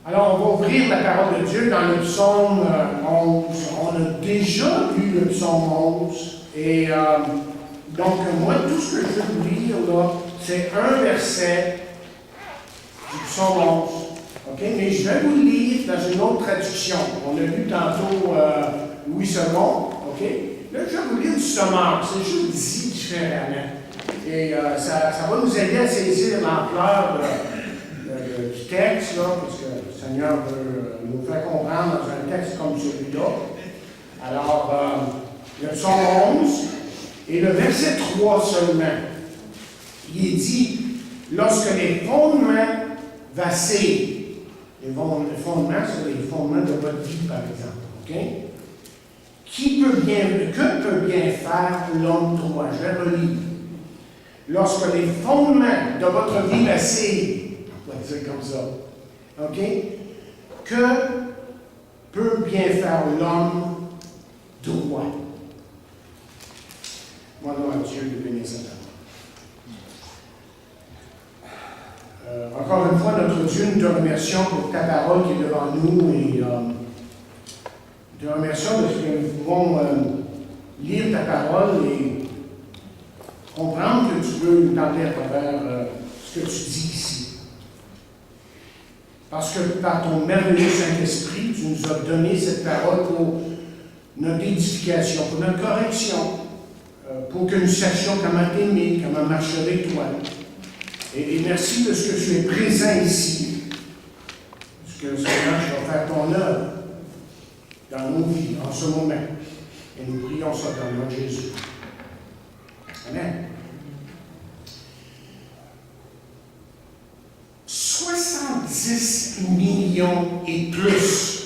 Alors, on va ouvrir la parole de Dieu dans le psaume 11. On a déjà lu le psaume 11. Et donc, moi, tout ce que je veux vous lire, là, c'est un verset du psaume 11. OK? Mais je vais vous le lire dans une autre traduction. On a lu tantôt Louis II. OK? Là, je vais vous lire du sommaire. C'est juste dit différemment. Et ça va nous aider à saisir l'ampleur du texte, là, parce que le Seigneur veut nous faire comprendre dans un texte comme celui-là. Alors, le psaume 11 et le verset 3 seulement. Il est dit, lorsque les fondements vacillent, les fondements, c'est les fondements de votre vie, par exemple. OK? Que peut bien faire l'homme droit? Je vais relire. Lorsque les fondements de votre vie vacillent, on va dire comme ça. OK? Que peut bien faire l'homme droit? Moi, nom à Dieu de bénir sa parole. Encore une fois, notre Dieu, nous te remercions pour ta parole qui est devant nous et nous te remercions de ce que nous pouvons lire ta parole et comprendre que tu veux nous parler à travers ce que tu dis ici. Parce que par ton merveilleux Saint-Esprit, tu nous as donné cette parole pour notre édification, pour notre correction, pour que nous sachions comment t'aimer, comment marcher avec toi. Et merci de ce que tu es présent ici. Parce que Seigneur, tu vas faire ton œuvre dans nos vies, en ce moment. Et nous prions ça dans le nom de Jésus. Amen. 70 millions et plus.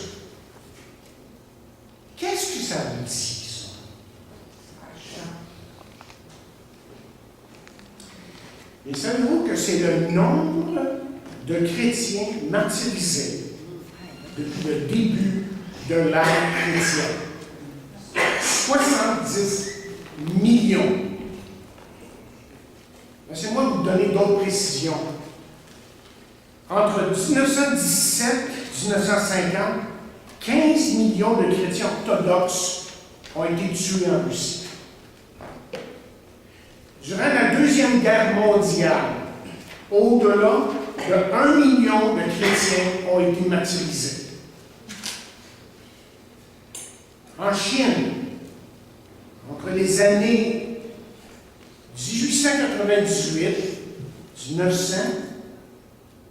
Qu'est-ce que ça veut dire, ça? Et savez-vous que c'est le nombre de chrétiens martyrisés depuis le début de l'ère chrétienne? 70 millions. Laissez-moi vous donner d'autres précisions. Entre 1917 et 1950, 15 millions de chrétiens orthodoxes ont été tués en Russie. Durant la Deuxième Guerre mondiale, au-delà de 1 million de chrétiens ont été martyrisés. En Chine, entre les années 1898 et 1900,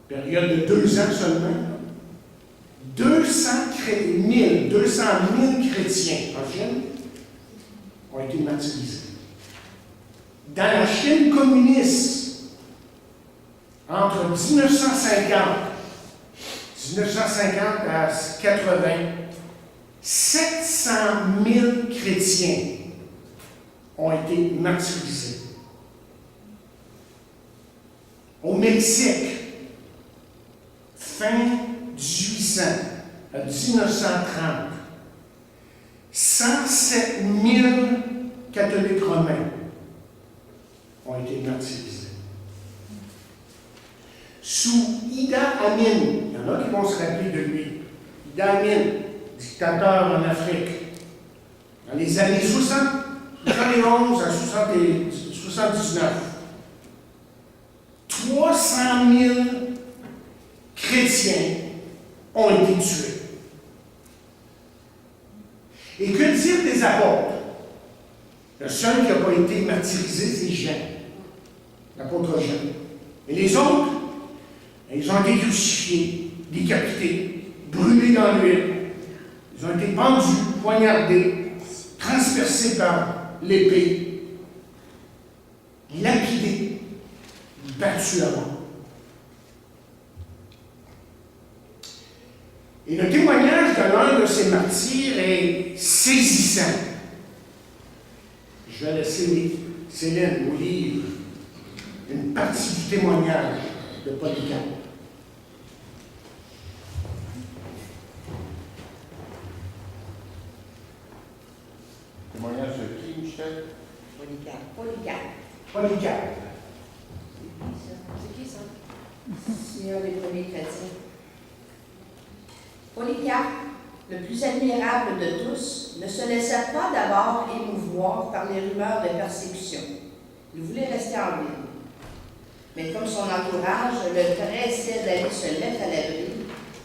période de 2 ans seulement, 200 000 chrétiens en Chine ont été martyrisés. Dans la Chine communiste, entre 1950 à 80, 700 000 chrétiens ont été martyrisés. Au Mexique, fin 1800 à 1930, 107 000 catholiques romains ont été martyrisés. Sous Ida Amin, il y en a qui vont se rappeler de lui, Ida Amin, dictateur en Afrique, dans les années 71 à 79, 300 000 chrétiens ont été tués. Et que dire des apôtres? Le seul qui n'a pas été martyrisé, c'est Jean, l'apôtre Jean. Et les autres, ils ont été crucifiés, décapités, brûlés dans l'huile. Ils ont été pendus, poignardés, transpercés par l'épée, lapidés, battus à mort. Et le témoignage de l'un de ces martyrs est saisissant. Je vais laisser Céline vous lire une partie du témoignage de Polycarpe. Témoignage de qui, Michel? Polycarpe. C'est qui ça? C'est un des premiers chrétiens. Polycarpe, le plus admirable de tous, ne se laissa pas d'abord émouvoir par les rumeurs de persécution. Il voulait rester en ville. Mais comme son entourage le pressait d'aller se mettre à l'abri,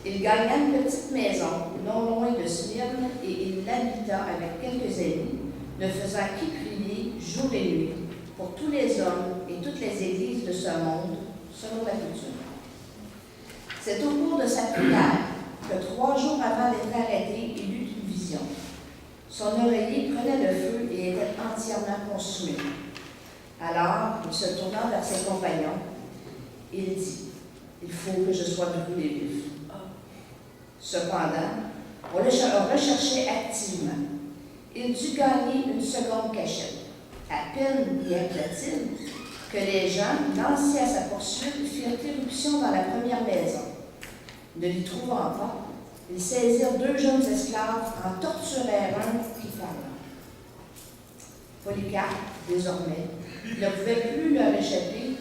il gagna une petite maison non loin de Smyrne et il l'habita avec quelques amis, ne faisant qu'y prier jour et nuit pour tous les hommes et toutes les églises de ce monde, selon la coutume. C'est au cours de sa prière que 3 jours avant d'être arrêté, il eut une vision. Son oreiller prenait le feu et était entièrement consumé. Alors, il se tourna vers ses compagnons et il dit, « Il faut que je sois brûlé vif. » Cependant, on le recherchait activement. Il dut gagner une seconde cachette. À peine y appela-t-il que les gens, lancés à sa poursuite, firent éruption dans la première maison. Ne l'y trouvant pas, ils saisirent 2 jeunes esclaves, en torturèrent un qui parla. Polycarpe, désormais, ne pouvait plus leur échapper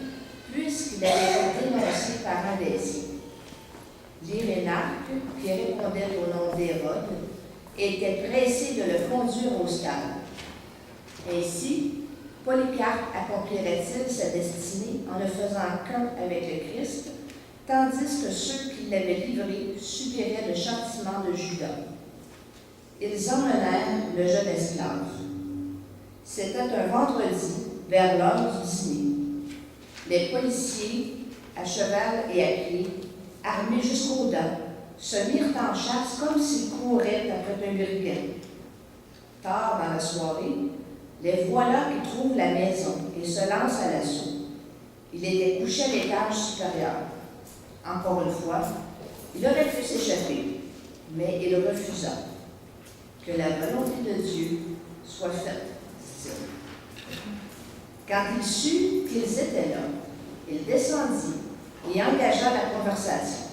puisqu'il avait été dénoncé par un des siens. L'Irénarque, qui répondait au nom d'Hérode, était pressé de le conduire au stade. Ainsi, Polycarpe accomplirait-il sa destinée en ne faisant qu'un avec le Christ, tandis que ceux qui l'avaient livré subiraient le châtiment de Judas. Ils emmenèrent le jeune esclave. C'était un vendredi, vers l'heure du dîner. Les policiers, à cheval et à pied, armés jusqu'aux dents, se mirent en chasse comme s'ils couraient après un brigand. Tard dans la soirée, les voilà qui trouvent la maison et se lancent à l'assaut. Il était couché à l'étage supérieur. Encore une fois, il aurait pu s'échapper, mais il refusa. Que la volonté de Dieu soit faite, dit-il. Quand il sut qu'ils étaient là, il descendit et engagea la conversation.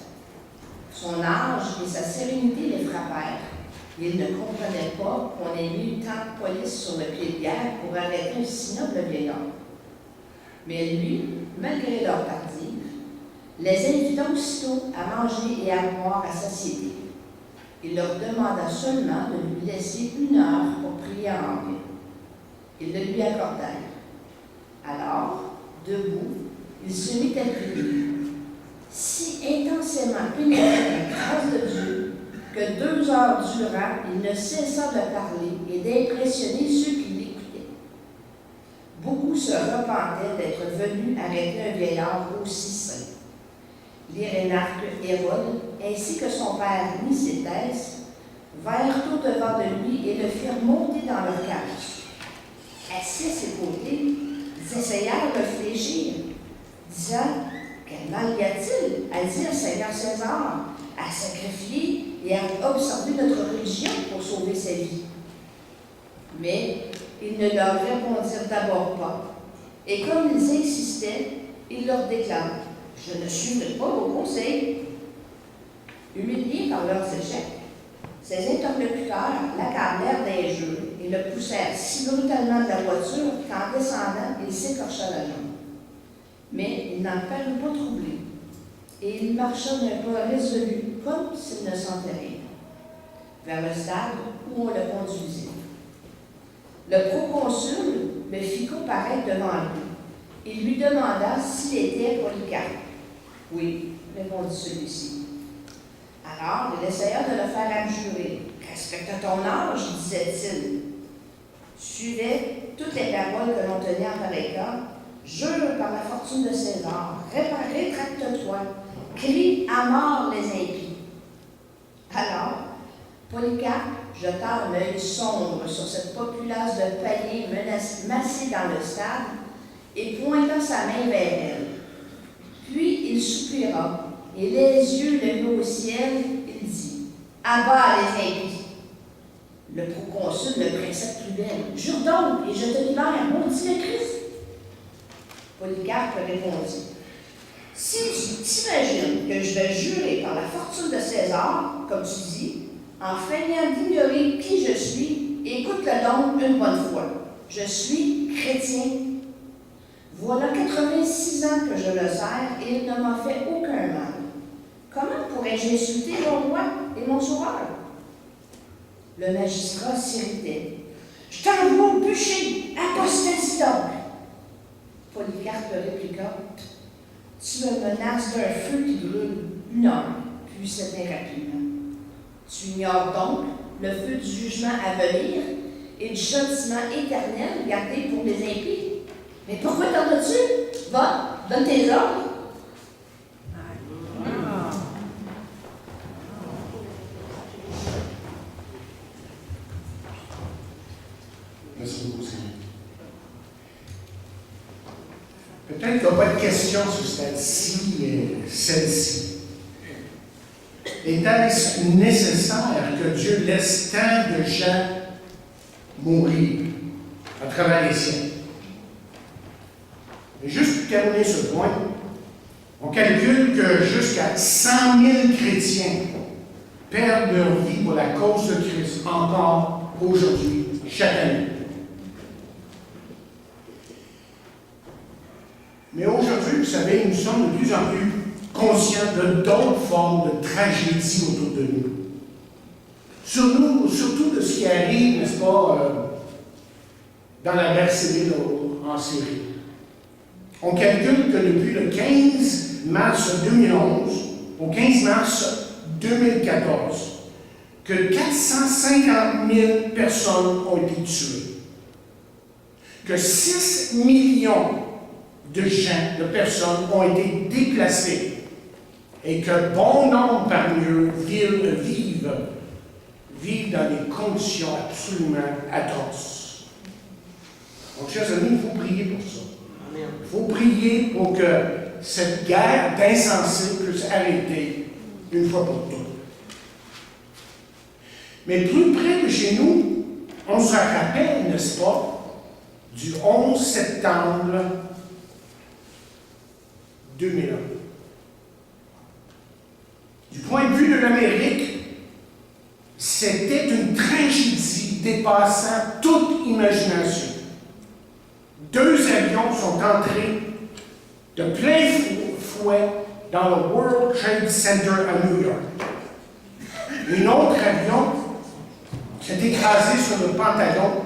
Son âge et sa sérénité les frappèrent. Il ne comprenait pas qu'on ait mis tant de police sur le pied de guerre pour arrêter un si noble vieillard. Mais lui, malgré leur tardive, les invita aussitôt à manger et à boire à satiété. Il leur demanda seulement de lui laisser 1 heure pour prier en paix. Ils le lui accordèrent. Alors, debout, il se mit à prier, si intensément pénétré de la grâce de Dieu que 2 heures durant, il ne cessa de parler et d'impressionner ceux qui l'écoutaient. Beaucoup se repentaient d'être venus arrêter un vieillard aussi saint. L'Irénarque Hérode, ainsi que son père Nicétès, vinrent au-devant de lui et le firent monter dans leur cage. Assis à ses côtés, ils essayèrent de le fléchir, disant « Quel mal y a-t-il à dire Seigneur César, à sacrifier et à observer notre religion pour sauver sa vie? » Mais ils ne leur répondirent d'abord pas. Et comme ils insistaient, il leur déclara « Je ne suivrai pas vos conseils. » Humiliés par leurs échecs, ses interlocuteurs l'accablèrent d'injures et le poussèrent si brutalement de la voiture qu'en descendant, il s'écorcha la jambe. Mais il n'en parut pas troublé, et il marcha d'un pas résolu, comme s'il ne sentait rien, vers le stade où on le conduisait. Le proconsul le fit comparaître devant lui. Il lui demanda s'il était Polycarpe. « Oui, répondit celui-ci. » Alors, il essaya de le faire abjurer. « Respecte ton âge, disait-il. » Suivait toutes les paroles que l'on tenait en pareil cas. « Jure par la fortune de César, rétracte-toi, crie à mort les impies. » Alors, Polycarpe jeta un œil sombre sur cette populace de paliers massés dans le stade et pointa sa main vers elle. Puis il soupira et les yeux levés au ciel, il dit « À bas les impies. » Le proconsul le pressa plus belle. « Jure donc et je te libère, maudit le Christ. » Polycarpe répondit « Si tu t'imagines que je vais jurer par la fortune de César, comme tu dis, en feignant d'ignorer qui je suis, écoute-le donc une bonne fois. Je suis chrétien. Voilà 86 ans que je le sers et il ne m'a fait aucun mal. Comment pourrais-je insulter mon roi et et mon sauveur. Le magistrat s'irritait. Je t'envoie au bûcher, apostasie donc. Polycarpe répliqua. Tu me menaces d'un feu qui brûle. Non, puis c'était rapidement. Tu ignores donc le feu du jugement à venir et du châtiment éternel gardé pour les impies. Mais pourquoi t'en as-tu? Va, donne tes ordres. Merci beaucoup, Seigneur. Peut-être qu'il n'y a pas de question sur celle-ci, mais celle-ci. Est-ce nécessaire que Dieu laisse tant de gens mourir à travers les siècles? Et juste pour terminer ce point, on calcule que jusqu'à 100 000 chrétiens perdent leur vie pour la cause de Christ encore aujourd'hui, chaque année. Mais aujourd'hui, vous savez, nous sommes de plus en plus conscients de d'autres formes de tragédie autour de nous. Surtout de ce qui arrive, n'est-ce pas, dans la guerre civile en Syrie. On calcule que depuis le 15 mars 2011 au 15 mars 2014, que 450 000 personnes ont été tuées, que 6 millions de gens, de personnes ont été déplacées et que bon nombre parmi eux vivent dans des conditions absolument atroces. Donc, chers amis, il faut prier pour ça. Il faut prier pour que cette guerre d'insensés puisse arrêter une fois pour toutes. Mais plus près de chez nous, on se rappelle, n'est-ce pas, du 11 septembre 2001. Du point de vue de l'Amérique, c'était une tragédie dépassant toute imagination. 2 avions sont entrés de plein fouet dans le World Trade Center à New York. Un autre avion s'est écrasé sur le Pentagone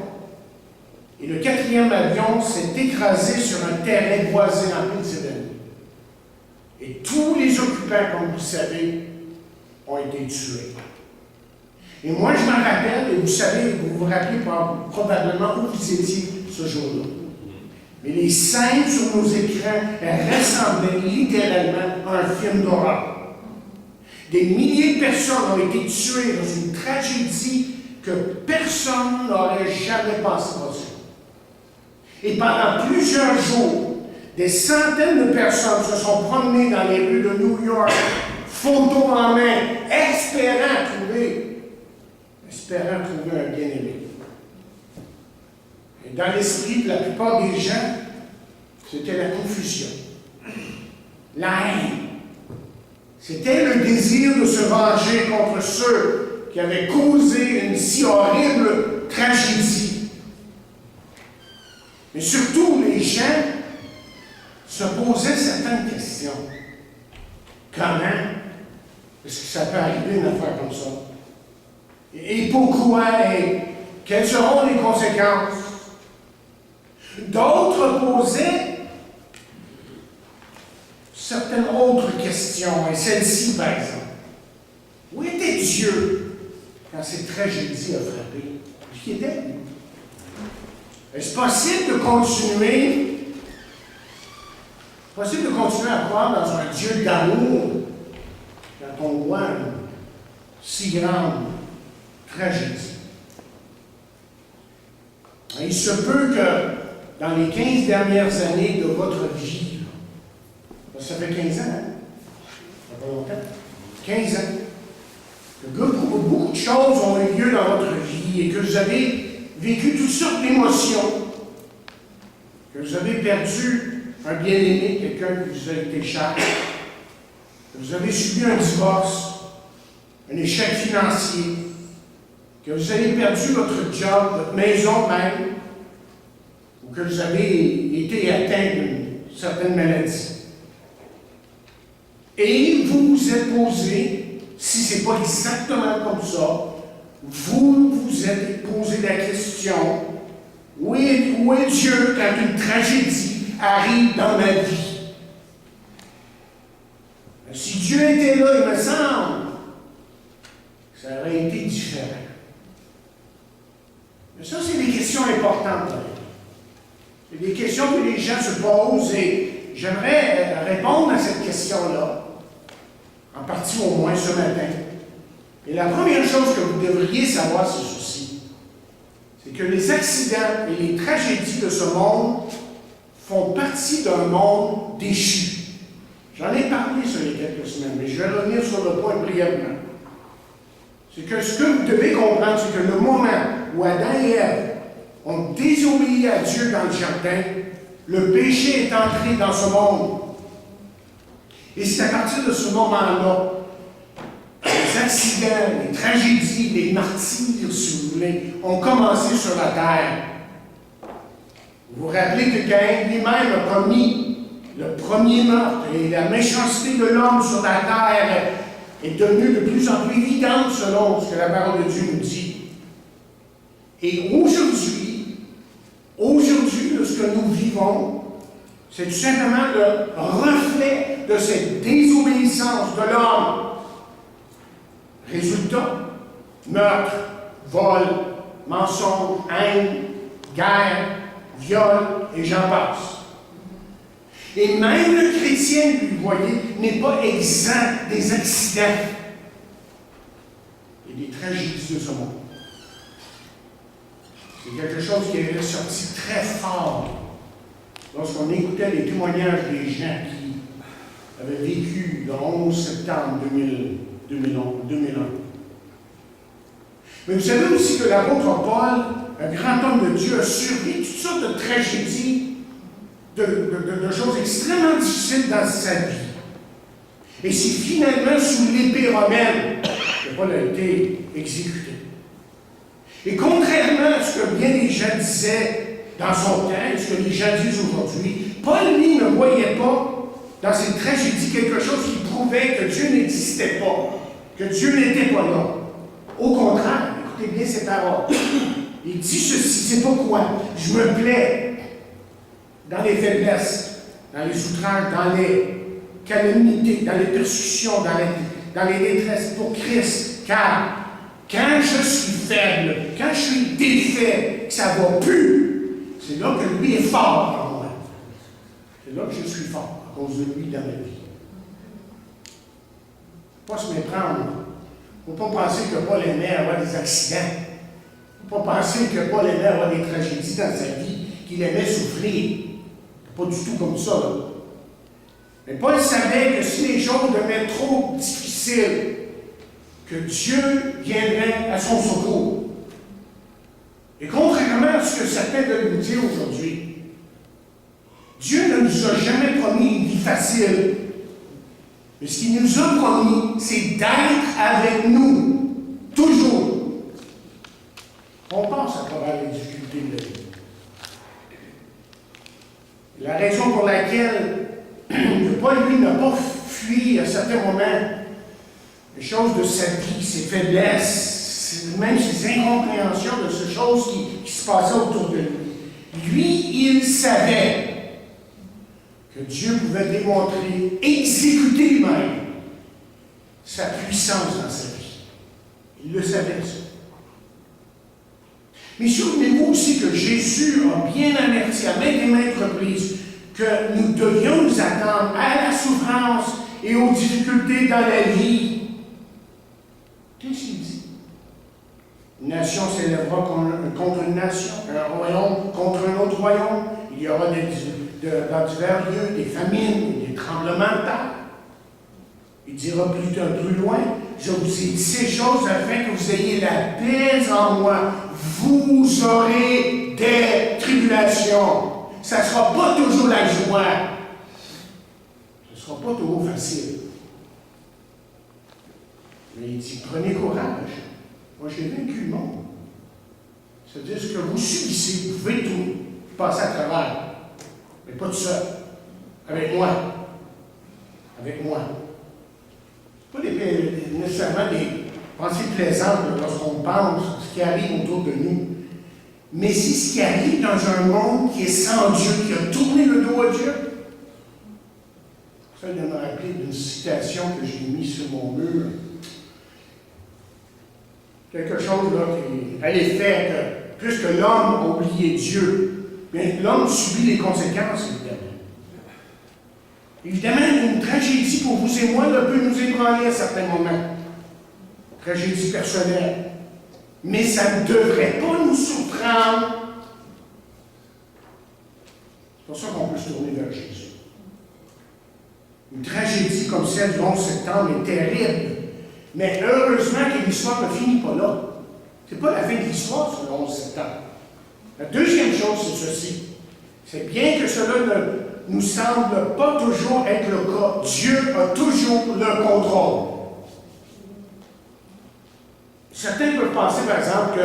et le 4e avion s'est écrasé sur un terrain boisé en Pennsylvanie. Et tous les occupants, comme vous le savez, ont été tués. Et moi, je m'en rappelle, et vous savez, vous vous rappelez probablement où vous étiez ce jour-là. Mais les scènes sur nos écrans ressemblaient littéralement à un film d'horreur. Des milliers de personnes ont été tuées dans une tragédie que personne n'aurait jamais pensé possible. Et pendant plusieurs jours, des centaines de personnes se sont promenées dans les rues de New York, photos en main, espérant trouver un bien-aimé. Et dans l'esprit de la plupart des gens, c'était la confusion, la haine. C'était le désir de se venger contre ceux qui avaient causé une si horrible tragédie. Mais surtout, les gens se posaient certaines questions. Comment est-ce que ça peut arriver une affaire comme ça? Et pourquoi? Et quelles seront les conséquences? D'autres posaient certaines autres questions, et celle-ci, par exemple. Où était Dieu quand cette tragédie a frappé? Qui était? Est-ce possible de continuer à croire dans un Dieu d'amour quand on voit une si grande tragédie? Il se peut que dans les 15 dernières années de votre vie, ça fait 15 ans, hein? Ça fait pas longtemps. 15 ans. Que beaucoup de choses ont eu lieu dans votre vie et que vous avez vécu toutes sortes d'émotions, que vous avez perdu un bien-aimé, quelqu'un qui vous a été cher, que vous avez subi un divorce, un échec financier, que vous avez perdu votre job, votre maison même, ou que vous avez été atteint d'une certaine maladie. Et vous vous êtes posé, si si ce n'est pas exactement comme ça, vous vous êtes posé la question, où est Dieu quand une tragédie arrive dans ma vie? Si Dieu était là, il me semble, ça aurait été différent. Mais ça, c'est des questions importantes. C'est des questions que les gens se posent et j'aimerais répondre à cette question-là, en partie au moins ce matin. Et la première chose que vous devriez savoir, c'est ceci. C'est que les accidents et les tragédies de ce monde font partie d'un monde déchu. J'en ai parlé sur les quelques semaines, mais je vais revenir sur le point brièvement. C'est que ce que vous devez comprendre, c'est que le moment où Adam et Ève ont désobéi à Dieu dans le jardin, le péché est entré dans ce monde. Et c'est à partir de ce moment-là, les accidents, les tragédies, les martyrs, si vous voulez, ont commencé sur la terre. Vous vous rappelez que Caïn lui-même a commis le premier meurtre et la méchanceté de l'homme sur la terre est devenue de plus en plus évidente selon ce que la parole de Dieu nous dit. Et aujourd'hui, ce que nous vivons, c'est tout simplement le reflet de cette désobéissance de l'homme. Résultat, meurtre, vol, mensonge, haine, guerre, viol, et j'en passe. Et même le chrétien, vous voyez, n'est pas exempt des accidents et des tragédies de ce monde. C'est quelque chose qui est ressorti très fort lorsqu'on écoutait les témoignages des gens qui avaient vécu le 11 septembre 2001. Mais vous savez aussi que l'apôtre Paul, un grand homme de Dieu, a survécu toutes sortes de tragédies, de choses extrêmement difficiles dans sa vie. Et c'est finalement sous l'épée romaine que Paul a été exécuté. Et contrairement à ce que bien des gens disaient dans son temps, et ce que les gens disent aujourd'hui, Paul, lui, ne voyait pas dans cette tragédie quelque chose qui prouvait que Dieu n'existait pas, que Dieu n'était pas là. Au contraire, écoutez bien ces paroles. Il dit ceci, c'est pourquoi je me plais dans les faiblesses, dans les outrages, dans les calamités, dans les persécutions, dans les détresses pour Christ, car quand je suis faible, quand je suis défait, que ça ne va plus, c'est là que lui est fort en moi. C'est là que je suis fort, à cause de lui dans ma vie. Il ne faut pas se méprendre. Il ne faut pas penser que Paul aimait avoir des accidents. Il ne faut pas penser que Paul aimait avoir des tragédies dans sa vie, qu'il aimait souffrir. Pas du tout comme ça, là. Mais Paul savait que si les choses devenaient trop difficiles, que Dieu viendrait à son secours. Et contrairement à ce que certains veulent nous dire aujourd'hui, Dieu ne nous a jamais promis une vie facile. Mais ce qu'il nous a promis, c'est d'être avec nous, toujours. On passe à travers les difficultés de la vie. La raison pour laquelle Paul, lui, n'a pas fui à certains moments les choses de sa vie, ses faiblesses, même ses incompréhensions de ces choses qui se passaient autour de lui. Lui, il savait que Dieu pouvait démontrer, exécuter lui-même sa puissance dans sa vie. Il le savait, ça. Mais souvenez-vous aussi que Jésus a bien averti à maintes et maintes reprises que nous devions nous attendre à la souffrance et aux difficultés dans la vie. Qu'est-ce qu'il dit? Une nation s'élèvera contre une nation, un royaume contre un autre royaume. Il y aura dans divers lieux des famines, des tremblements de terre. Il dira plus loin, je vous ai dit ces choses afin que vous ayez la paix en moi. Vous aurez des tribulations. Ça ne sera pas toujours la joie. Ce ne sera pas toujours facile. Mais il dit, prenez courage. Moi, j'ai vaincu le monde. C'est-à-dire ce que vous subissez, vous pouvez tout passer à travers. Mais pas tout seul. Avec moi. Avec moi. Ce n'est pas nécessairement des pensées plaisantes lorsqu'on pense ce qui arrive autour de nous. Mais c'est ce qui arrive dans un monde qui est sans Dieu, qui a tourné le dos à Dieu. Ça, de me rappeler d'une citation que j'ai mise sur mon mur. Quelque chose là qui a l'effet que, puisque l'homme a oublié Dieu, bien, l'homme subit les conséquences, évidemment. Évidemment, une tragédie pour vous et moi là, peut nous ébranler à certains moments. Tragédie personnelle. Mais ça ne devrait pas nous surprendre. C'est pour ça qu'on peut se tourner vers Jésus. Une tragédie comme celle du 11 septembre est terrible. Mais heureusement que l'histoire ne finit pas là. Ce n'est pas la fin de l'histoire sur le 11 septembre. La deuxième chose, c'est ceci. C'est bien que cela ne nous semble pas toujours être le cas. Dieu a toujours le contrôle. Certains peuvent penser, par exemple,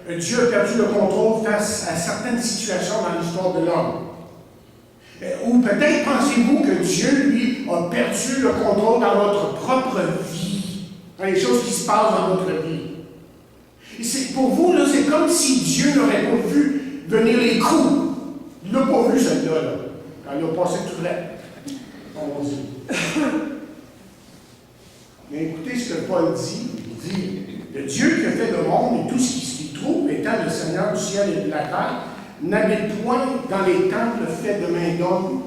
que Dieu a perdu le contrôle face à certaines situations dans l'histoire de l'homme. Ou peut-être pensez-vous que Dieu, lui, a perdu le contrôle dans notre propre vie, dans les choses qui se passent dans notre vie. Pour vous, là, c'est comme si Dieu n'aurait pas vu venir les coups. Il n'a pas vu celle-là, là, quand il a passé tout vrai. On dit. Mais écoutez ce que Paul dit. Il dit, le Dieu qui a fait le monde et tout ce qui s'y trouve, étant le Seigneur du ciel et de la terre, n'habite point dans les temples faits de mains d'hommes.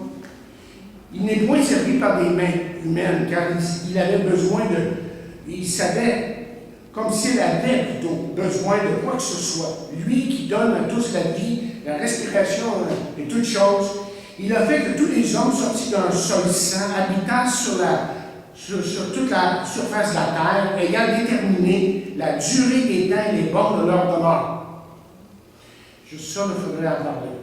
Il n'est point servi par des mains humaines, car il avait besoin de... Il savait, comme s'il avait plutôt besoin de quoi que ce soit. Lui qui donne à tous la vie, la respiration et toutes choses, il a fait que tous les hommes sortis d'un seul sang habitassent sur toute la surface de la terre, ayant déterminé la durée des temps et les bornes de leur demeure. Juste ça, il faudrait en parler.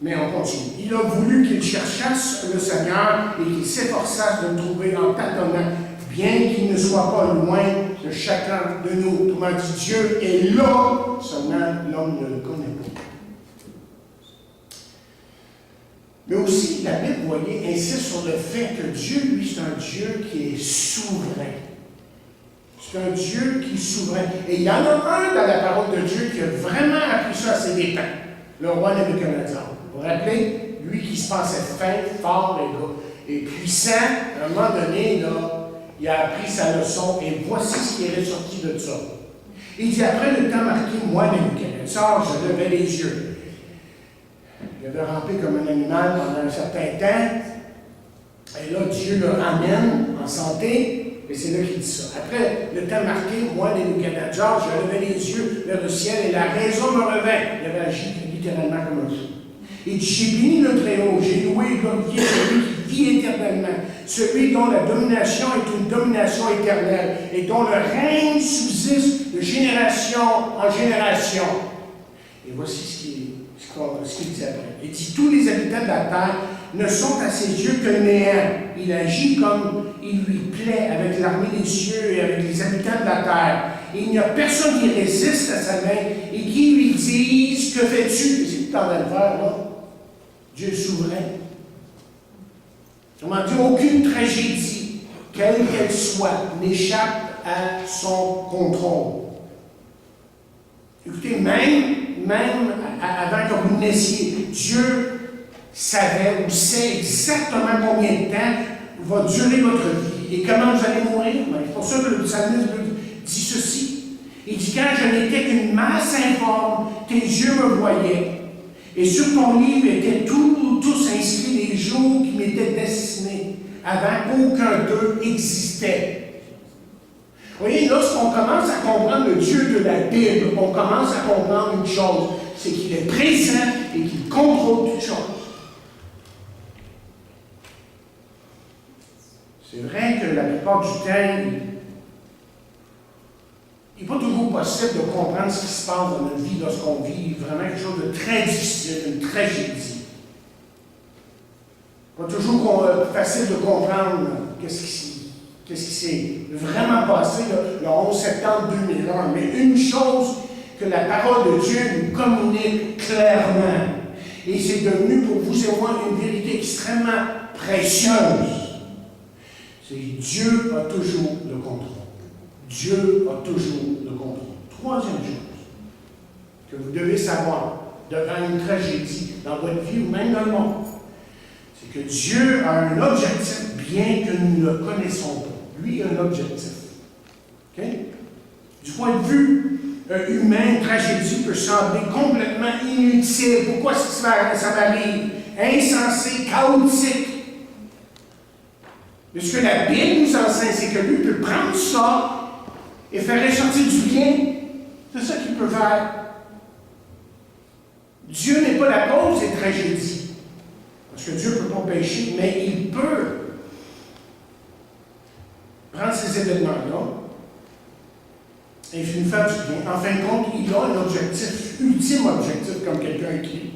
Mais on continue. Il a voulu qu'ils cherchassent le Seigneur et qu'ils s'efforçassent de le trouver en tâtonnant, bien qu'il ne soit pas loin de chacun de nous. Autrement dit, Dieu est là, seulement l'homme ne le connaît pas. Mais aussi, la Bible, vous voyez, insiste sur le fait que Dieu, lui, c'est un Dieu qui est souverain. C'est un Dieu qui est souverain. Et il y en a un dans la parole de Dieu qui a vraiment appris ça à ses dépens. Le roi Nebuchadnezzar. Vous vous rappelez? Lui qui se pensait fin, fort et puissant, à un moment donné, là, il a appris sa leçon et voici ce qui est ressorti de ça. Il dit, après le temps marqué, moi, Nebuchadnezzar, je levais les yeux. Il avait rampé comme un animal pendant un certain temps. Et là, Dieu le ramène en santé. Et c'est là qu'il dit ça. Après le temps marqué, moi, Nebuchadnezzar, je levais les yeux vers le ciel et la raison me revint. Il avait agi littéralement comme un fou. Et dit, j'ai béni le Très-Haut, j'ai loué et glorifié celui qui vit éternellement, celui dont la domination est une domination éternelle et dont le règne subsiste de génération en génération. Et voici ce qu'il dit après. Il dit, tous les habitants de la terre ne sont à ses yeux que néant. Il agit comme il lui plaît avec l'armée des cieux et avec les habitants de la terre. Et il n'y a personne qui résiste à sa main et qui lui dise, que fais-tu? C'est tout en train de faire, là. Dieu est souverain. Autrement dit, aucune tragédie, quelle qu'elle soit, n'échappe à son contrôle. Écoutez, même avant que vous naissiez, Dieu savait ou sait exactement combien de temps va durer votre vie et comment vous allez mourir. C'est pour ça que le psalmiste dit ceci. Il dit, quand je n'étais qu'une masse informe, tes yeux me voyaient. Et sur ton livre étaient tous inscrits les jours qui m'étaient destinés, avant qu'aucun d'eux existait. Vous voyez, lorsqu'on commence à comprendre le Dieu de la Bible, on commence à comprendre une chose, c'est qu'il est présent et qu'il contrôle toutes choses. C'est vrai que la plupart du temps, il n'est pas toujours possible de comprendre ce qui se passe dans notre vie lorsqu'on vit vraiment quelque chose de très difficile, une tragédie. Pas toujours facile de comprendre qu'est-ce qui s'est vraiment passé le 11 septembre 2001. Mais une chose que la parole de Dieu nous communique clairement, et c'est devenu pour vous et moi une vérité extrêmement précieuse, c'est que Dieu a toujours le contrôle. Dieu a toujours le contrôle. Troisième chose que vous devez savoir devant une tragédie dans votre vie ou même dans le monde, c'est que Dieu a un objectif bien que nous ne le connaissons pas. Lui a un objectif. OK? Du point de vue humain, une tragédie peut sembler complètement inutile. Pourquoi ça m'arrive? Insensé, chaotique. Mais ce que la Bible nous enseigne, c'est que lui peut prendre ça et faire ressortir du bien. C'est ça qu'il peut faire. Dieu n'est pas la cause des tragédies. Parce que Dieu ne peut pas pécher, mais il peut prendre ces événements-là et faire du bien. En fin de compte, il a un objectif, ultime objectif, comme quelqu'un écrit.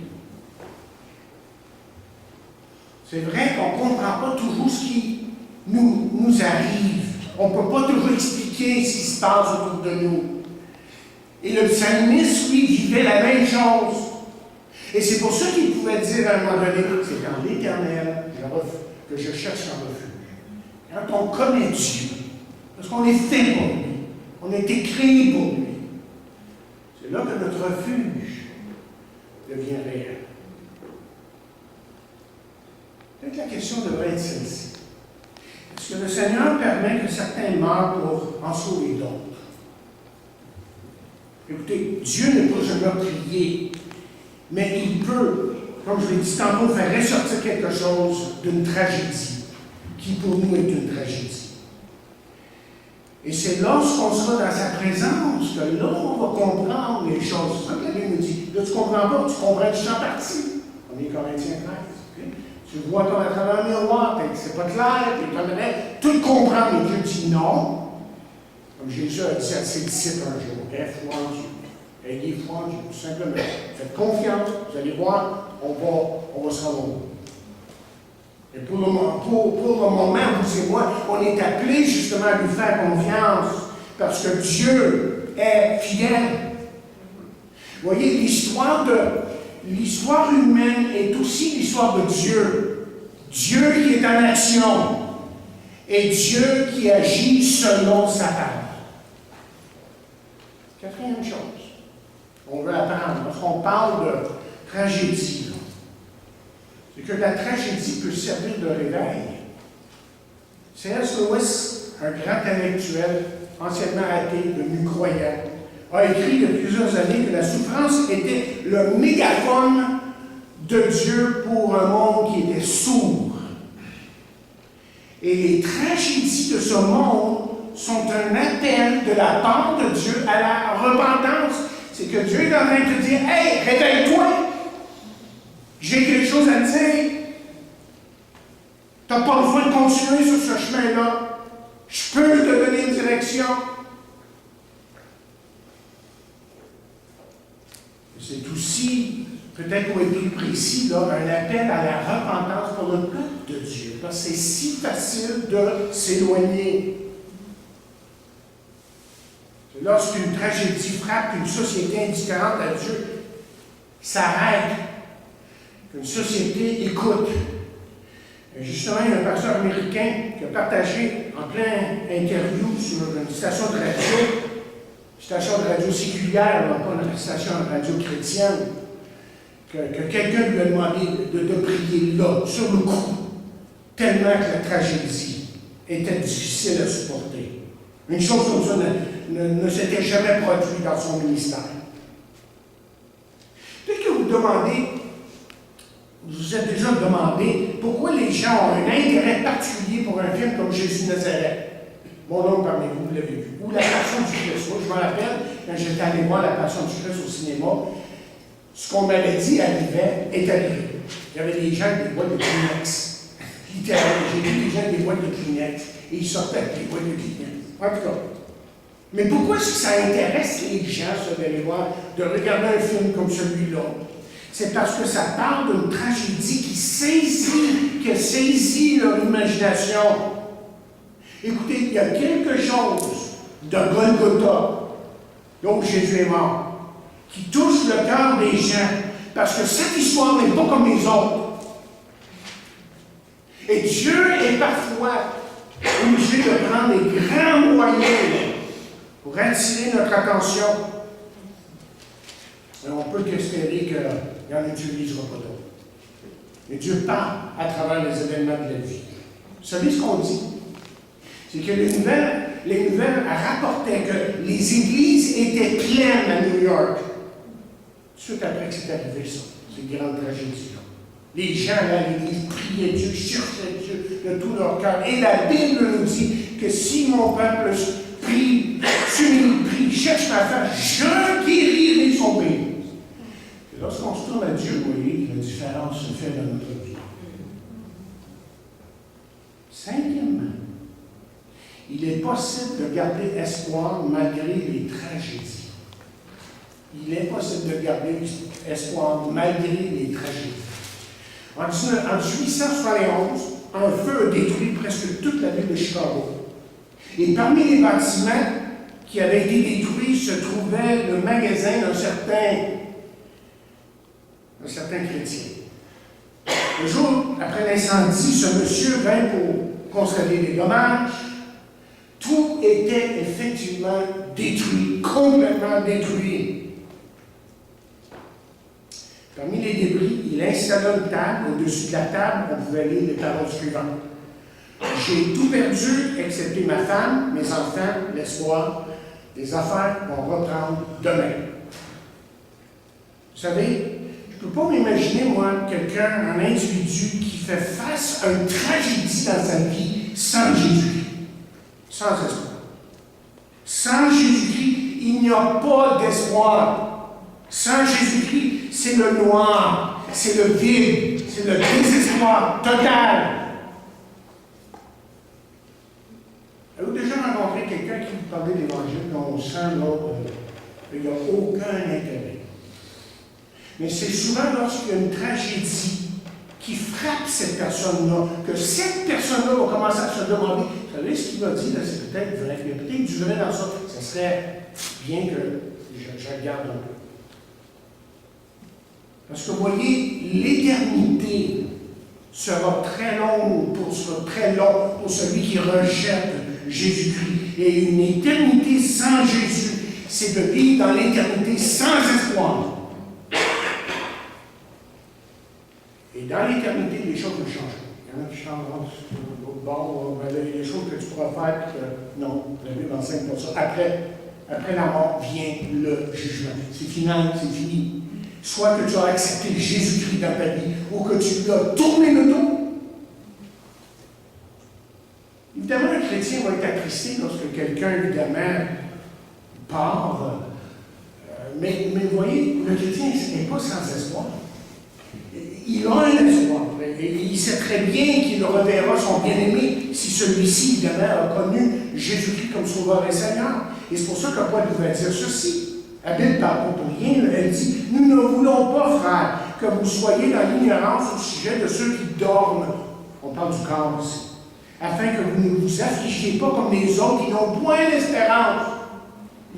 C'est vrai qu'on ne comprend pas toujours ce qui nous arrive. On ne peut pas toujours expliquer ce qui se passe autour de nous. Et le psalmiste, lui, vivait la même chose. Et c'est pour ça qu'il pouvait dire à un moment donné, c'est dans l'Éternel que je cherche un refuge. Quand on connaît Dieu, parce qu'on est fait pour lui, on a été créé pour lui, c'est là que notre refuge devient réel. Peut-être la question devrait être celle-ci. Est-ce que le Seigneur permet que certains meurent pour en sauver d'autres? Écoutez, Dieu n'est pas un meurtrier, mais il peut, comme je l'ai dit tantôt, faire ressortir quelque chose d'une tragédie, qui pour nous est une tragédie. Et c'est lorsqu'on sera dans sa présence que là, on va comprendre les choses. C'est ça que la Bible nous dit. Là, tu ne comprends pas, tu comprends que je suis en partie. On est Corinthiens 13. Okay? Tu vois comme à travers un miroir, peut-être que c'est pas clair, puis tu aimerais tout comprendre, mais Dieu dit non. Comme Jésus a dit à ses disciples un jour, aie foi en Dieu. Ayez foi en Dieu, tout simplement. Faites confiance, vous allez voir, on va se rendre au bout. Et pour le moment, vous et moi, on est appelés justement à lui faire confiance, parce que Dieu est fidèle. Vous voyez, l'histoire humaine est aussi l'histoire de Dieu. Dieu qui est en action et Dieu qui agit selon sa parole. Quatrième chose, on veut apprendre, lorsqu'on parle de tragédie, c'est que la tragédie peut servir de réveil. C.S. Lewis, un grand intellectuel, anciennement athée, devenu croyant, a écrit il y a plusieurs années que la souffrance était le mégaphone de Dieu pour un monde qui était sourd. Et les tragédies de ce monde sont un appel de la part de Dieu à la repentance. C'est que Dieu est en train de te dire, « Hey, réveille-toi! J'ai quelque chose à te dire. Tu n'as pas besoin de continuer sur ce chemin-là. Je peux te donner une direction. » C'est aussi, peut-être pour être plus précis, là, un appel à la repentance pour le peuple de Dieu. Parce que c'est si facile de s'éloigner. Lorsqu'une tragédie frappe une société indifférente à Dieu, s'arrête, qu'une société écoute. Et justement, il y a un pasteur américain qui a partagé en plein interview sur une station de radio séculière, pas une station de radio chrétienne, que quelqu'un lui a demandé de prier là, sur le coup, tellement que la tragédie était difficile à supporter. Une chose comme ça ne s'était jamais produite dans son ministère. Peut-être que vous vous êtes déjà demandé pourquoi les gens ont un intérêt particulier pour un film comme Jésus de Nazareth. Mon homme parmi vous, vous l'avez vu. Ou La Passion du Christ. Moi, je me rappelle, quand j'étais allé voir La Passion du Christ au cinéma, ce qu'on m'avait dit est arrivé. Il y avait des gens avec des boîtes de Kleenex. Littéralement, j'ai vu des gens avec des boîtes de Kleenex et ils sortaient avec des boîtes de Kleenex. En tout cas. Mais pourquoi est-ce que ça intéresse les gens, ça, d'aller voir, de regarder un film comme celui-là? C'est parce que ça parle d'une tragédie qui a saisi leur imagination. Écoutez, il y a quelque chose de Golgotha, là où Jésus est mort, qui touche le cœur des gens, parce que cette histoire n'est pas comme les autres. Et Dieu est parfois obligé de prendre des grands moyens pour attirer notre attention. Et on peut espérer qu'il n'en utilisera pas d'autres. Mais Dieu parle à travers les événements de la vie. Vous savez ce qu'on dit? C'est que les nouvelles rapportaient que les églises étaient pleines à New York. Tout après que c'est arrivé, ça, ces grandes tragédies-là. Les gens à l'église priaient Dieu, cherchaient Dieu de tout leur cœur. Et la Bible nous dit que si mon peuple prie, prie, cherche ma face, je guérirai son pays. Et lorsqu'on se tourne à Dieu, vous voyez, la différence se fait dans notre vie. Cinquièmement, il est possible de garder espoir malgré les tragédies. Il est possible de garder espoir malgré les tragédies. En 1871, un feu a détruit presque toute la ville de Chicago. Et parmi les bâtiments qui avaient été détruits se trouvait le magasin d'un certain chrétien. Le jour après l'incendie, ce monsieur vint pour constater les dommages. Tout était effectivement détruit, complètement détruit. Parmi les débris, il installa une table. Au-dessus de la table, on pouvait lire les paroles suivantes. J'ai tout perdu, excepté ma femme, mes enfants, l'espoir. Les affaires vont reprendre demain. Vous savez, je ne peux pas m'imaginer, moi, quelqu'un, un individu qui fait face à une tragédie dans sa vie sans Jésus-Christ. Sans espoir. Sans Jésus-Christ, il n'y a pas d'espoir. Sans Jésus-Christ, c'est le noir, c'est le vide, c'est le désespoir total. Avez-vous déjà rencontré quelqu'un qui vous parlait d'Évangile, dont on sent qu'il n'y a aucun intérêt? Mais c'est souvent lorsqu'il y a une tragédie qui frappe cette personne-là, que cette personne-là va commencer à se demander, vous savez ce qu'il m'a dit, là, c'est peut-être vrai, mais peut-être que je vais dans ça, ça serait bien que je regarde un peu. Parce que vous voyez, l'éternité sera très longue pour celui qui rejette Jésus-Christ. Et une éternité sans Jésus, c'est de vivre dans l'éternité sans espoir. Et dans l'éternité, les choses ne changent pas. Il y en a qui changeront de l'autre bord. Il y a des choses que tu pourras faire. Non, la Bible enseigne pas ça. Après la mort vient le jugement. C'est final, c'est fini. Soit que tu as accepté Jésus-Christ dans ta vie, ou que tu lui as tourné le dos. Évidemment, un chrétien va être attristé lorsque quelqu'un, évidemment, part. Mais vous voyez, le chrétien n'est pas sans espoir. Il a un espoir. Et il sait très bien qu'il reverra son bien-aimé si celui-ci, évidemment, a connu Jésus-Christ comme sauveur et Seigneur. Et c'est pour ça que Paul pouvait dire ceci. La Bible parle pour rien. Elle dit, nous ne voulons pas, frères, que vous soyez dans l'ignorance au sujet de ceux qui dorment. On parle du corps aussi. Afin que vous ne vous affligiez pas comme les autres qui n'ont point d'espérance.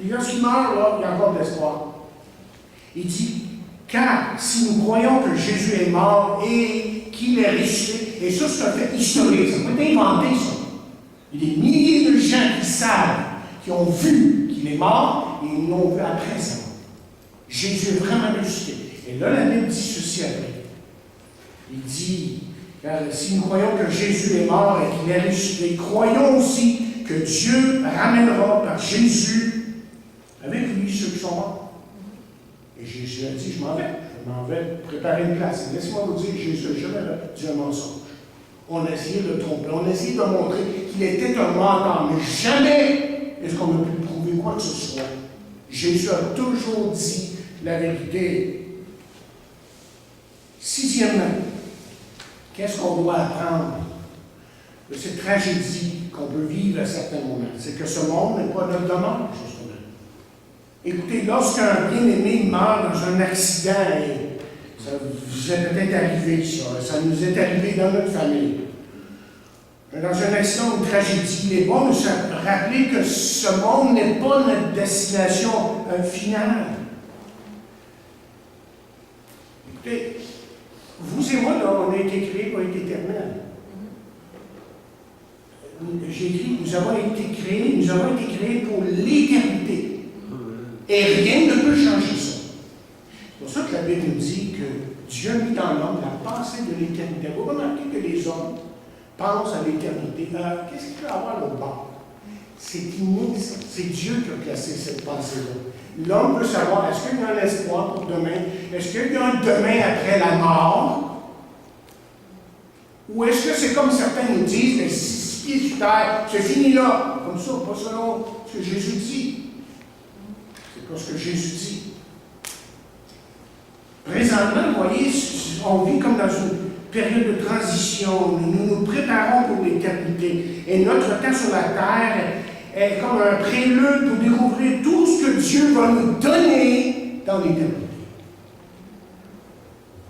Lorsqu'ils meurent, là, il y a encore de l'espoir. Il dit, car si nous croyons que Jésus est mort et qu'il est ressuscité, et ça c'est un fait historique, ça peut être inventé ça. Il y a des milliers de gens qui savent, qui ont vu qu'il est mort et ils l'ont vu après ça. Jésus est vraiment ressuscité. Et là, la Bible dit ceci après. Il dit, car si nous croyons que Jésus est mort et qu'il est ressuscité, croyons aussi que Dieu ramènera par Jésus avec lui ceux qui sont morts. Et Jésus a dit, je m'en vais préparer une place. Laissez-moi vous dire, Jésus n'a jamais dit un mensonge. On a essayé de le tromper, on a essayé de montrer qu'il était un menteur, mais jamais est-ce qu'on a pu prouver quoi que ce soit. Jésus a toujours dit la vérité. Sixièmement, qu'est-ce qu'on doit apprendre de cette tragédie qu'on peut vivre à certains moments? C'est que ce monde n'est pas notre demeure, justement. Écoutez, lorsqu'un bien-aimé meurt dans un accident, et ça vous est peut-être arrivé, ça nous est arrivé dans notre famille. Dans un accident, une tragédie, il est bon de se rappeler que ce monde n'est pas notre destination finale. Écoutez, vous et moi, là, on a été créés pour être éternels. J'ai écrit, nous avons été créés pour l'éternité. Et rien ne peut changer ça. C'est pour ça que la Bible nous dit que Dieu a mis dans l'homme la pensée de l'éternité. Vous remarquez que les hommes pensent à l'éternité. Qu'est-ce qu'il peut y avoir l'autre bord? C'est inouï, ça. C'est Dieu qui a placé cette pensée-là. L'homme veut savoir, est-ce qu'il y a un espoir pour demain? Est-ce qu'il y a un demain après la mort? Ou est-ce que c'est comme certains nous disent, mais 6 pieds sur terre, c'est fini là? Comme ça, pas selon ce que Jésus dit. C'est pas ce que Jésus dit. Présentement, vous voyez, on vit comme dans une période de transition. Nous nous préparons pour l'éternité. Et notre temps sur la terre est comme un prélude pour découvrir tout ce que Dieu va nous donner dans l'éternité.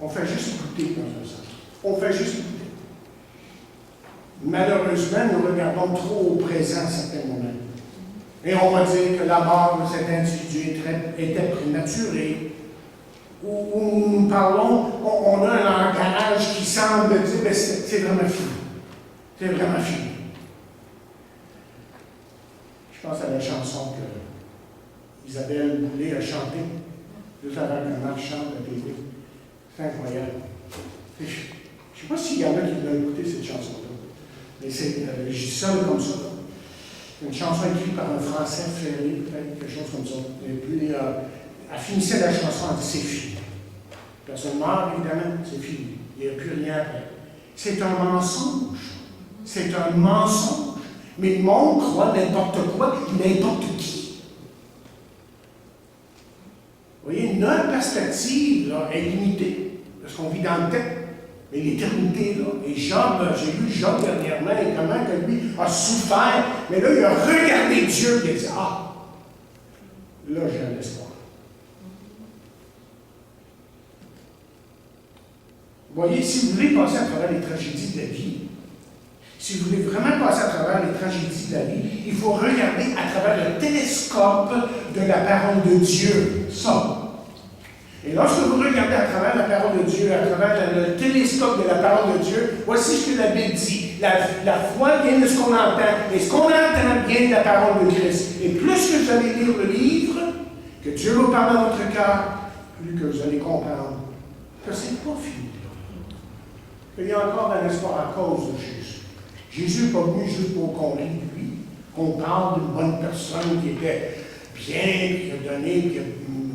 On fait juste écouter dans un sens. On fait juste écouter. Malheureusement, nous regardons trop au présent à certains moments. Et on va dire que la mort de cet individu était prématurée. Où nous parlons, on a un langage qui semble dire, ben c'est vraiment fini. C'est vraiment fini. Je pense à la chanson que Isabelle Boulay a chantée, juste avant que Marc chante à la télé. C'est incroyable. Je ne sais pas s'il y en a qui veulent écouter cette chanson-là. Mais je dis ça comme ça. Une chanson écrite par un Français, Ferré, peut-être, quelque chose comme ça. Et puis, elle finissait la chanson en disant c'est fini. Personne meurt, évidemment, c'est fini. Il n'y a plus rien après. C'est un mensonge. C'est un mensonge. Mais le monde croit n'importe quoi, n'importe qui. Vous voyez, notre perspective là, est limitée, parce qu'on vit dans le temps. Mais l'éternité, là, et Job, j'ai lu Job dernièrement, et comment que lui a souffert, mais là, il a regardé Dieu et il a dit, ah, là, j'ai un espoir. Vous voyez, si vous voulez passer à travers les tragédies de la vie, si vous voulez vraiment passer à travers les tragédies de la vie, il faut regarder à travers le télescope de la parole de Dieu. Ça. Et lorsque vous regardez à travers la parole de Dieu, à travers le télescope de la parole de Dieu, voici ce que la Bible dit. La foi vient de ce qu'on entend, et ce qu'on entend vient de la parole de Christ. Et plus que vous allez lire le livre, que Dieu va parler à votre cœur, plus que vous allez comprendre que c'est pas fini. Il y a encore un espoir à cause de Jésus. Jésus n'est pas venu juste pour qu'on rie de lui, qu'on parle d'une bonne personne qui était bien, qui a donné, qui a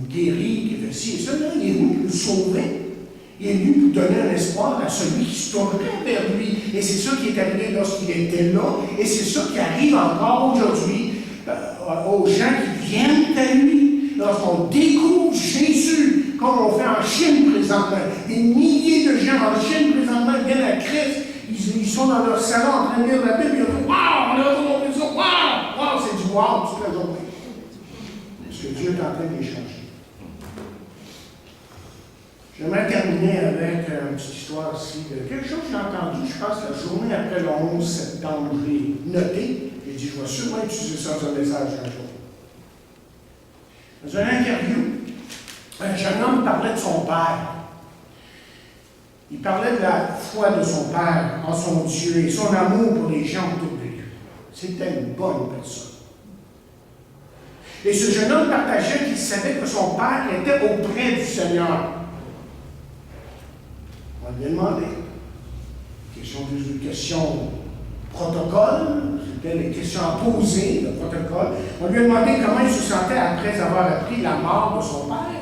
guéri, qui a fait ci et ça. Non, il est venu pour nous sauver. Il est venu pour donner un espoir à celui qui se tournerait vers lui. Et c'est ça qui est arrivé lorsqu'il était là. Et c'est ça qui arrive encore aujourd'hui aux gens qui viennent à lui. Lorsqu'on découvre Jésus, comme on fait en Chine présentement. Des milliers de gens en Chine présentement viennent à Christ. Ils sont dans leur salon en train de lire la Bible. Ils disent « Waouh, on a retrouvé ça! Waouh! Waouh, c'est du wow toute la journée. » Parce que Dieu est en train de les changer. J'aimerais terminer avec une petite histoire ici de quelque chose que j'ai entendu, je pense, la journée après le 11 septembre. J'ai noté, j'ai dit, je vais sûrement utiliser ça dans un message un jour. Dans une interview, un jeune homme parlait de son père. Il parlait de la foi de son père en son Dieu et son amour pour les gens autour de lui. C'était une bonne personne. Et ce jeune homme partageait qu'il savait que son père était auprès du Seigneur. On lui a demandé. Question protocole, c'était les questions à poser, le protocole. On lui a demandé comment il se sentait après avoir appris la mort de son père.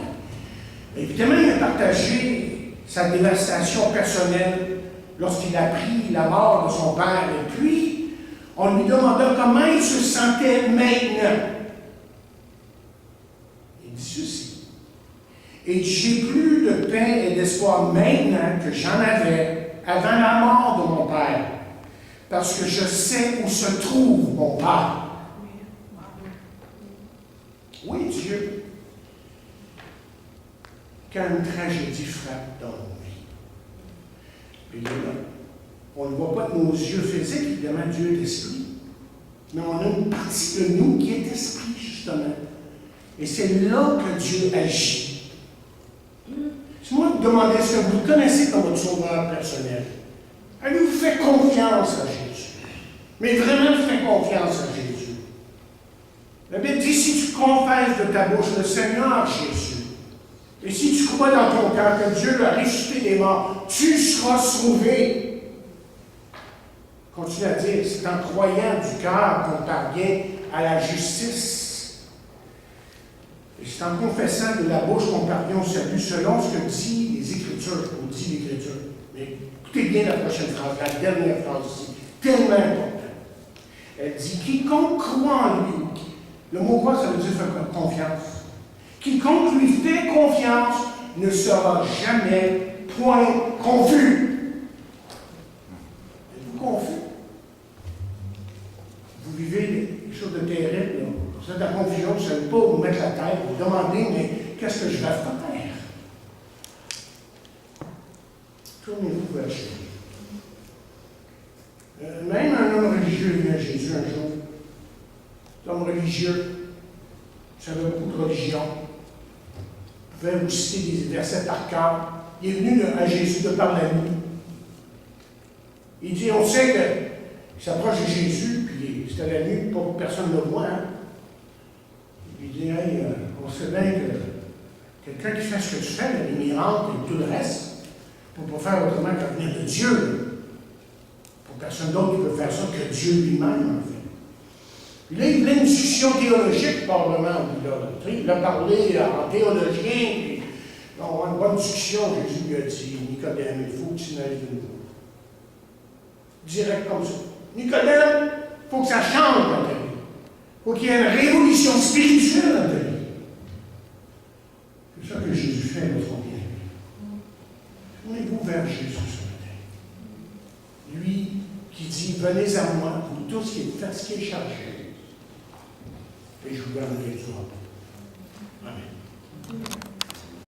Évidemment, il a partagé sa dévastation personnelle lorsqu'il a appris la mort de son père. Et puis, on lui demanda comment il se sentait maintenant. Il dit ceci. Et j'ai plus de paix et d'espoir maintenant que j'en avais avant la mort de mon père, parce que je sais où se trouve mon père. Oui, Dieu, quand une tragédie frappe dans nos vies, puis là, on ne voit pas de nos yeux physiques, évidemment, Dieu est esprit, mais on a une partie de nous qui est esprit, justement. Et c'est là que Dieu agit. Si moi vous demandez, est-ce que vous le connaissez comme votre sauveur personnel? Avez-vous fait confiance à Jésus? Mais vraiment, fais confiance à Jésus. La Bible dit, si tu confesses de ta bouche le Seigneur Jésus, et si tu crois dans ton cœur que Dieu l'a ressuscité des morts, tu seras sauvé. Continue à dire, c'est en croyant du cœur qu'on parvient à la justice. Et c'est en confessant de la bouche qu'on parvient au salut, selon ce que dit les Écritures, ou dit l'Écriture. Mais écoutez bien la prochaine phrase, la dernière phrase ici, tellement importante. Elle dit, quiconque croit en lui, le mot quoi, ça veut dire faire confiance. Quiconque lui fait confiance ne sera jamais point confus. Êtes-vous confus? Vous vivez des choses de terribles, là. Vous êtes en confusion, vous ne savez pas où vous mettre la tête, vous vous demandez, mais qu'est-ce que je vais faire? Tournez-vous vers Jésus. Même un homme religieux est venu à Jésus un jour. L'homme religieux, ça avait beaucoup de religion. Il pouvait vous citer des versets par cœur. Il est venu à Jésus de par la nuit. Il dit, on sait qu'il s'approche de Jésus, puis c'était la nuit, pas que personne ne le voit. Hein? Il dit, hey, on sait bien que quelqu'un qui fait ce que tu fais, les miracles et tout le reste, pour ne pas faire autrement qu'à venir de Dieu. Pour personne d'autre qui peut faire ça que Dieu lui-même, en fait. Puis là, il voulait une discussion théologique, probablement, il a parlé en théologien, puis on a une bonne discussion. Jésus lui a dit, Nicodème, il faut que tu naisses de nouveau. Direct comme ça. Nicodème, il faut que ça change dans ta vie. Il faut qu'il y ait une révolution spirituelle dans ta vie. C'est ça que Jésus fait lorsqu'on vient. Tournez-vous vers Jésus ce matin. Lui qui dit, venez à moi, vous tous qui êtes fatigués et chargés, et je vous donnerai du repos.